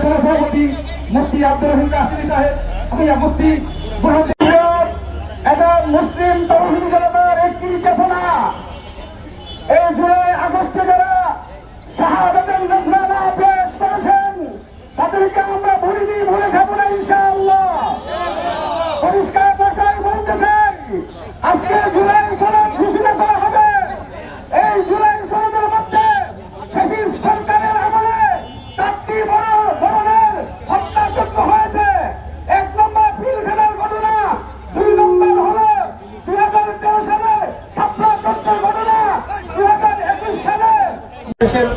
সভাপতি মুফতি আব্দুর রহিম কাসিমি সাহেব, মুফতি মুসলিম তৌহিদ জনতার একটি চেতনা। এই জুলাই আগস্টে যারা শাহাদাতের নজরানা পেশ করেছেন তাদেরকে আমরা ভুলিনি, ভুলে যাব না ইনশাআল্লাহ। পরিষ্কার ভাষায় বলতে চাই, আজকে জুলাই সনদ ঘোষণা করা হবে। এই জুলাই সনদের মধ্যে ফ্যাসিস্ট সরকারের আমলে 4টি বড় ধরনের হত্যাযজ্ঞ হয়েছে। 1 নম্বর পিলখানার ঘটনা, 2 নম্বর হলো 2013 সালের শাপলা চত্বর ঘটনা, 2021 সালে দেশের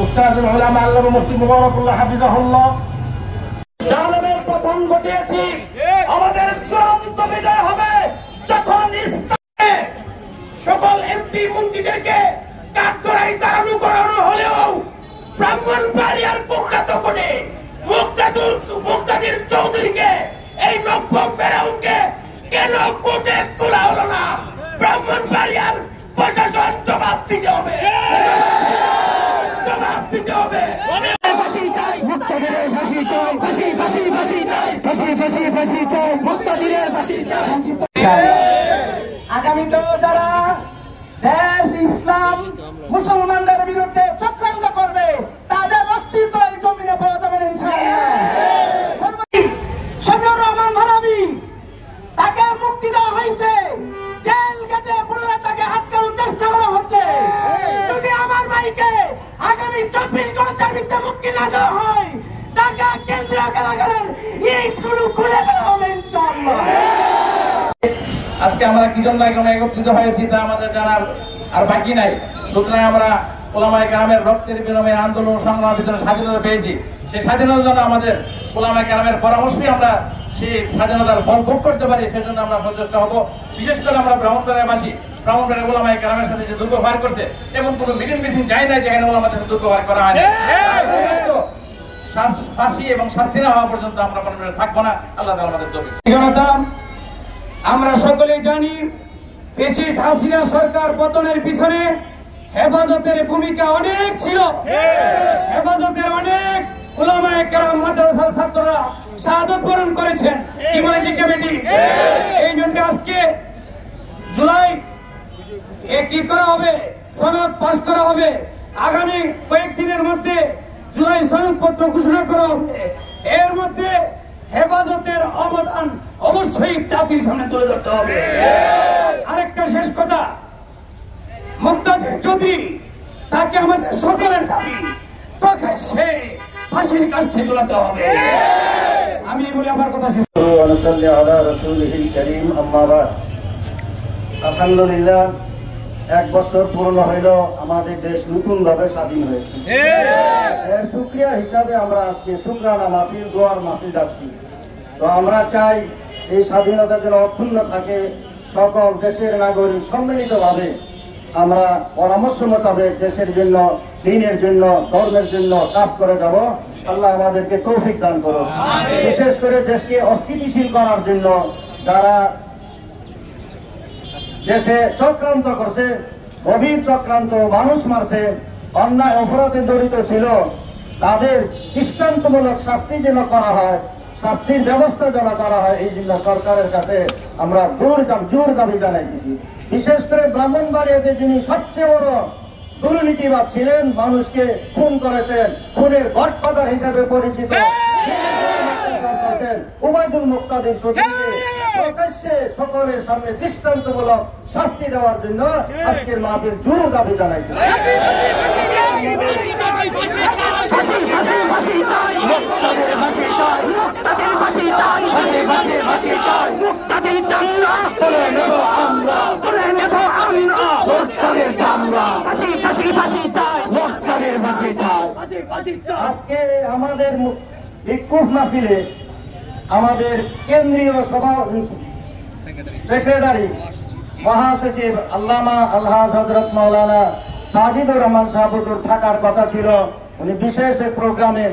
উস্তাদুল উলামা আল্লামা মুফতি মুবারকুল্লাহ হাফিজাহুল্লাহ জালেমের পতন ঘটিয়েছি। আমাদের চূড়ান্ত বিজয় হবে যখন ইসলামে সকল এমপি মন্ত্রীদেরকে কাঠগড়ায় দাঁড়ানো করানো হলেও ব্রাহ্মণবাড়িয়ার কুখ্যাত কোণে মুক্তাদির চৌধুরীকে, এই নব্য ফেরাউনকে কেন কোর্টে তোলা হলো না? ব্রাহ্মণবাড়িয়ার প্রশাসন জবাব দিতে হবে, জবাব দিতে হবে। ফাঁসি চাই, মুক্তাদিরের ফাঁসি চাই, ফাঁসি ফাঁসি ফাঁসি চাই, ফাঁসি ফাঁসি ফাঁসি চাই, মুক্তাদিরের ফাঁসি চাই। আগামীতেও যারা দেশ ইসলাম মুসলমানদের বিরুদ্ধে চক্রান্ত করবে তাদের অস্তিত্ব এই জমিনে পাওয়া যাবে না ইনশাআল্লাহ। শফিউর রহমান মালাবি তাকে মুক্তি দেওয়া হয়েছে, জেল গেটে পুনরায় তাকে আটকানোর চেষ্টা করা হচ্ছে। যদি আমার ভাইকে আগামী 24 ঘন্টার ভিতরে মুক্তি না দেওয়া হয়, ঢাকা কেন্দ্রীয় কারাগারের ইটগুলো খুলে ফেলা হবে ইনশাআল্লাহ। আজকে আমরা কি জন্য এখানে একত্রিত হয়েছি তা আমাদের জানার আর বাকি নাই। সুতরাং আমরা ওলামায়ে কেরামের রক্তের বিনিময়ে আন্দোলন সংগ্রামের ভিতরে স্বাধীনতা পেয়েছি। সেই স্বাধীনতার জন্য আমাদের ওলামায়ে কেরামের পরামর্শই আমরা সেই স্বাধীনতার ফল ভোগ করতে পারি, সেজন্য আমরা সচেষ্ট হব। বিশেষ করে আমরা ব্রাহ্মণবাড়িয়াবাসী, ব্রাহ্মণবাড়িয়া ওলামায়ে কেরামের সাথে যে দুর্ব্যবহার করছে, এমন কোনো মিটিং মিছিল যায় নাই যেখানে ওলামাদের সাথে দুর্ব্যবহার করা হয়। ফাঁসি এবং শাস্তি না হওয়া পর্যন্ত আমরা কোনো থাকবো না। আল্লাহ তাআলা আমাদের তৌফিক। আমরা সকলেই জানি ফ্যাসিস্ট হাসিনা সরকার পতনের পিছনে হেফাজতের ভূমিকা অনেক ছিল। হেফাজতের অনেক উলামায়ে কেরাম মাদ্রাসার ছাত্ররা শাহাদাত বরণ করেছেন। কি বলে ঠিক কমিটি? এই জন্য আজকে জুলাই কি করা হবে, সনদ পাস করা হবে। আগামী কয়েকদিনের মধ্যে জুলাই সনদপত্র ঘোষণা করা হবে। এর মধ্যে হেফাজতের অবদান অবশ্যই জাতির সামনে তুলে ধরতে হবে। আরেকটা শেষ কথা, মুক্তাদির চৌধুরী তাকে আমাদের সকলের দাবি প্রকাশ্যে ফাঁসির কাষ্ঠে ঝুলাতে হবে। আমি বলি আমার কথা শেষ। আলহামদুলিল্লাহ, 1 বছর পূর্ণ হইল আমাদের দেশ নতুন ভাবে স্বাধীন হয়েছে। এর শুকরিয়া হিসাবে আমরা আজকে শুকরানা মাহফিল, দোয়ার মাহফিল ডাকছি। তো আমরা চাই এই স্বাধীনতা যেন অক্ষুণ্ণ থাকে। সকল দেশের নাগরিক সম্মিলিতভাবে আমরা পরামর্শ মোতাবেক দেশের জন্য, দিনের জন্য, ধর্মের জন্য কাজ করে যাব। আল্লাহ আমাদেরকে তৌফিক দান করুন। বিশেষ করে দেশকে অস্থিতিশীল করার জন্য যারা দেশে চক্রান্ত করছে, গভীর চক্রান্ত, মানুষ মারছে, অন্যায় অপরাধে জড়িত ছিল, তাদের দৃষ্টান্তমূলক শাস্তি যেন করা হয়, শাস্তির ব্যবস্থা যেন করা হয়, এই জন্য সরকারের কাছে আমরা জোর দাবি জানাইতেছি। বিশেষ করে ব্রাহ্মণবাড়িয়াতে যিনি সবচেয়ে বড় দুর্নীতিবাদ ছিলেন, মানুষকে খুন করেছেন, খুনের গডফাদার হিসেবে পরিচিত করছেন উবাইদুল মুক্তাদির চৌধুরীকে প্রকাশ্যে সকলের সামনে দৃষ্টান্তমূলক শাস্তি দেওয়ার জন্য আজকের মাহফিল জোর দাবি জানাইছে। আজকে আমাদের বিক্ষোভ মাহফিলে আমাদের কেন্দ্রীয় সভা সেক্রেটারি মহাসচিব আল্লামা আলহাজ হযরত মাওলানা সাজিদুর রহমান সাহাবুর থাকার কথা ছিল। উনি বিশেষ প্রোগ্রামে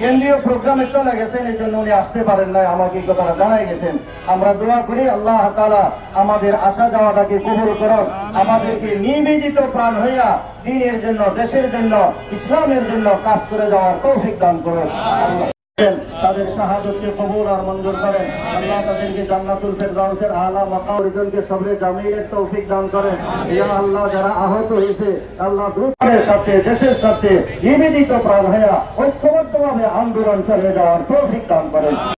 কেন্দ্রীয় প্রোগ্রামে চলে গেছেন, এই জন্য উনি আসতে পারেন নাই, আমাকে এই কথাটা জানাই গেছেন। আমরা দোয়া করি আল্লাহ তাআলা আমাদের আসা যাওয়াটাকে কবুল করুন, আমাদেরকে নিবেদিত প্রাণ হইয়া দ্বীনের জন্য, দেশের জন্য, ইসলামের জন্য কাজ করে যাওয়ার তৌফিক দান করুন। তাদের শাহাদাতকে কবুল আর মঞ্জুর করেন। আল্লাহ তাদেরকে জান্নাতুল ফেরদাউসের আলা মাকাম রিজনকে সবরে জামিলের তৌফিক দান করেন। ইয়া আল্লাহ, যারা আহত হয়েছে আল্লাহ দ্রুতের সাথে দেশের সাথে নিবেদিত প্রাণ হইয়া ঐক্যবদ্ধভাবে আন্দোলন চালিয়ে যাওয়ার তৌফিক দান করেন।